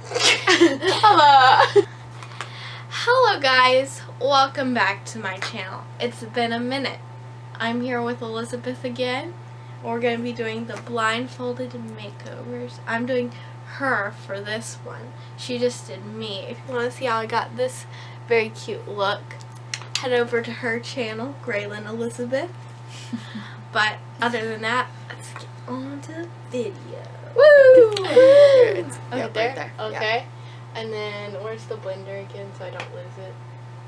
Hello! Hello guys, welcome back to my channel. It's been a minute. I'm here with Elizabeth again. We're going to be doing the blindfolded makeovers. I'm doing her for this one. She just did me. If you want to see how I got this very cute look, head over to her channel, Lorianne Elisabeth. But other than that, let's get on to the video. Woo! It's right there? Okay. Yeah. And then where's the blender again so I don't lose it?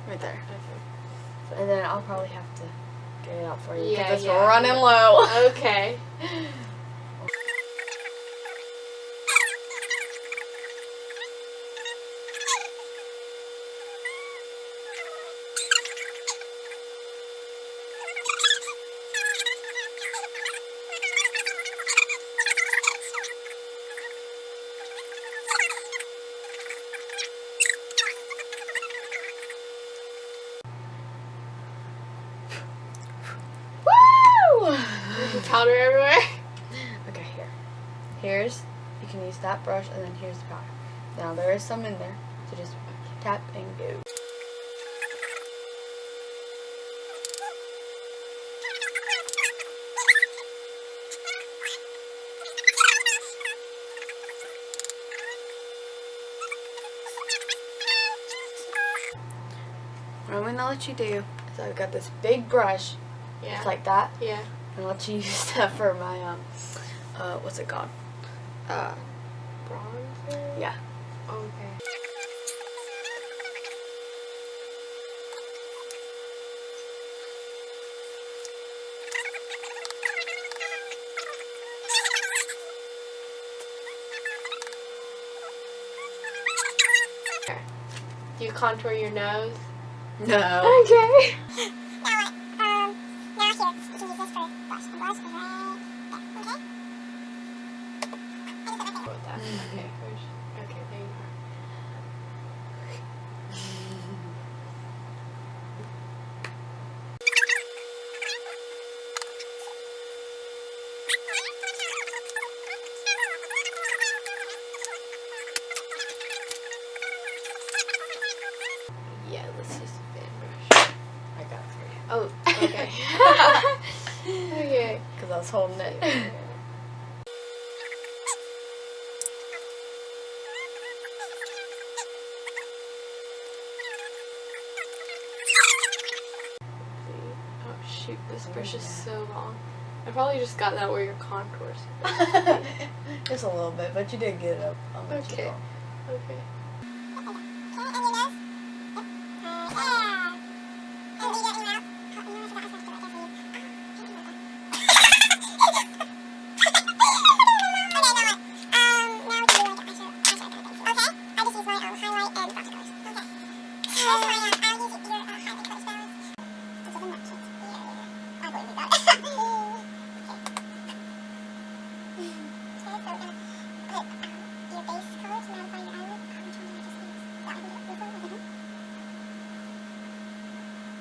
Right there. Okay. So, and then I'll probably have to get it out for you because it's running low. Okay. Powder everywhere. Okay, here's, you can use that brush, and then here's the powder. Now there is some in there, so just tap and go. What I'm gonna let you do is I've got this big brush, just like that. Yeah. I'll let you use that for my, what's it called? Bronzer? Yeah. Okay. Okay. Do you contour your nose? No. Okay. Now here, you can use this for blush. The blush is right there, okay? With that. Okay, okay, there you are. Yeah, let's use the fan brush. I got it for you. Oh, okay. Okay. Because I was holding it. Oh shoot, this brush is so long. I probably just got that where your contours. Just a little bit, but you did get it up. Okay. Okay.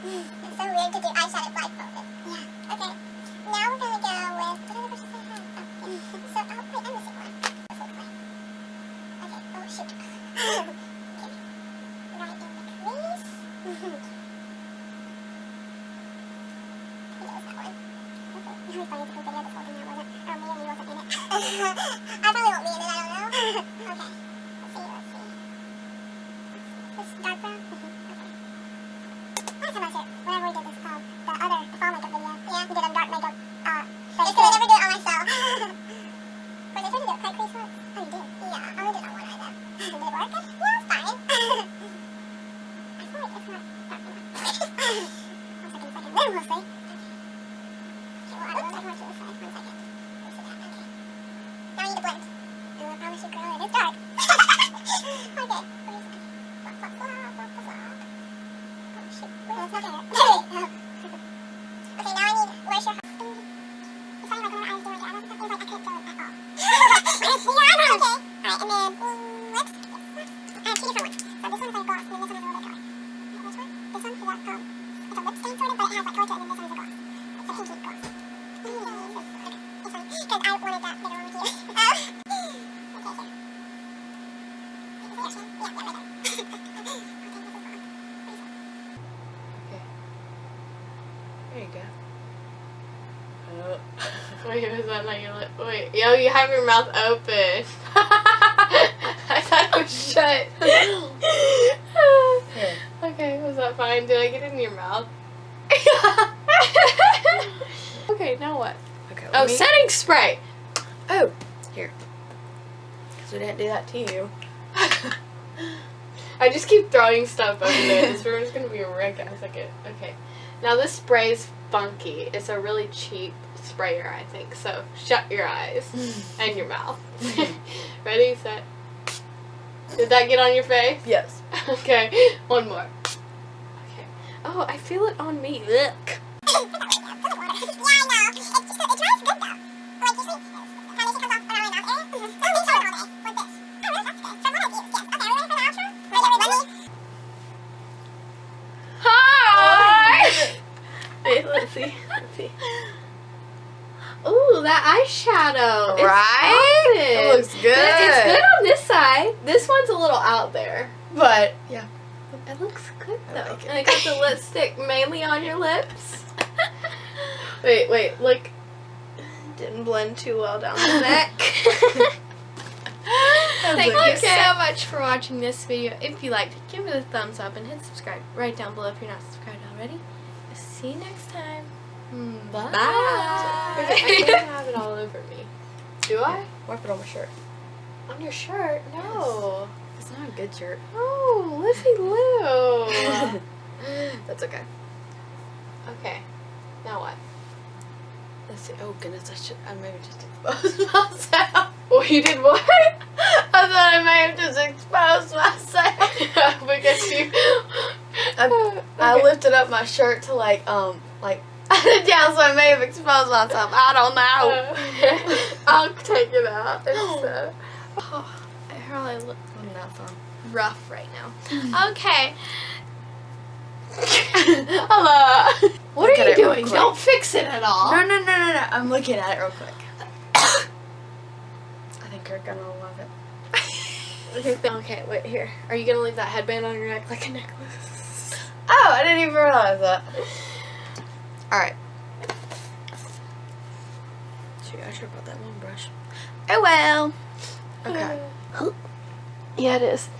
It's so weird to do eyeshadow blindfolded. Yeah. Okay. Now we're gonna go with what other brushes I have. Okay. So wait, I'm missing one. This looks like. Okay. Oh shoot. Okay. Right in the crease. I think it was that one. Okay. Now it's funny to do a video that's holding that wasn't. Oh, me and you wasn't in it. I probably won't be in it. I don't know. Okay. Let's see. This dark brown. Last time I said, whenever we did this, the fall makeup video, we did a dark makeup, but I never do it on myself. Wait, I tried to do it quite crease once. Oh, you did? Yeah, I only did it on one eye though. Did it work? Yeah, it's fine. I feel like it's not dark enough. 1 second, then we'll see. Okay, well, I don't know how much it was. 1 second. Let's see that, okay. Now I need to blend. And I promise you, girl, it is dark. Okay, where is it? Flop, flop, flop, flop, flop. Shit, where's my hair? Okay, now I need, where's your husband? It's funny, like when I was doing it, I wasn't like I couldn't do it at all. Yeah, okay. Alright, and then, lips. I have 2 different ones. So this one's like gloss, and then this one has a little bit of color. Wait, which one? This one is like, it's a lip stain sort of, but it has like color to it, and then this one is a gloss. It's a pinky gloss. Okay, it's fine. Because I wanted that bigger one with you. Okay, here. Okay. There you go. Wait, was that not your lip? Wait, yo, you have your mouth open. I thought it was shut. Here. Okay, was that fine? Did I get it in your mouth? Okay, now what? Okay. Oh, setting spray. Oh, here. Because we didn't do that to you. I just keep throwing stuff over there. This room is going to be a wreck in a second. Okay. Now this spray is funky. It's a really cheap sprayer, I think. So shut your eyes and your mouth. Ready, set. Did that get on your face? Yes. Okay. One more. Okay. Oh, I feel it on me. Look. Wait, let's see. Ooh, that eyeshadow. It's Right? popping. It looks good. It's good on this side. This one's a little out there. But, yeah. It looks good I though. like it. And it got the lipstick mainly on your lips. Wait, look. Didn't blend too well down the neck. Thank you so much for watching this video. If you liked it, give it a thumbs up and hit subscribe right down below if you're not subscribed already. See you next time. Bye. I don't have it all over me. Do I? Wipe it on my shirt. On your shirt? No. It's not a good shirt. Oh, Lizzie Lou. That's okay. Okay. Now what? Let's see. Oh, goodness. I maybe just exposed myself. Oh, you did what? I thought I may have just exposed myself. Because you... I lifted up my shirt to like down, so I may have exposed myself. I don't know. I'll take it out instead. Oh, I really look Wasn't that fun? rough right now. Okay. Hello. What Look are at you it real doing? quick. Don't fix it at all. No. I'm looking at it real quick. I think you're gonna love it. Okay, wait, here. Are you going to leave that headband on your neck like a necklace? Oh, I didn't even realize that. Alright. Shoot, I should have brought that one brush. Oh well. Okay. Yeah, it is.